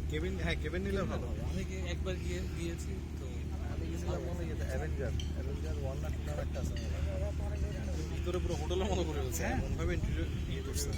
Cabin, হ্যাঁ cabin নিলে ভালো। আমি একবার গিয়েছি তো। আমি গেছিলাম মনে হয় অ্যাভেঞ্জার 1 না 2 নাম একটা আছে। ভিতরে পুরো হোটেলের মতো করে ফেলছে, এমনভাবে ইন্টেরিয়র ইয়ে করছে।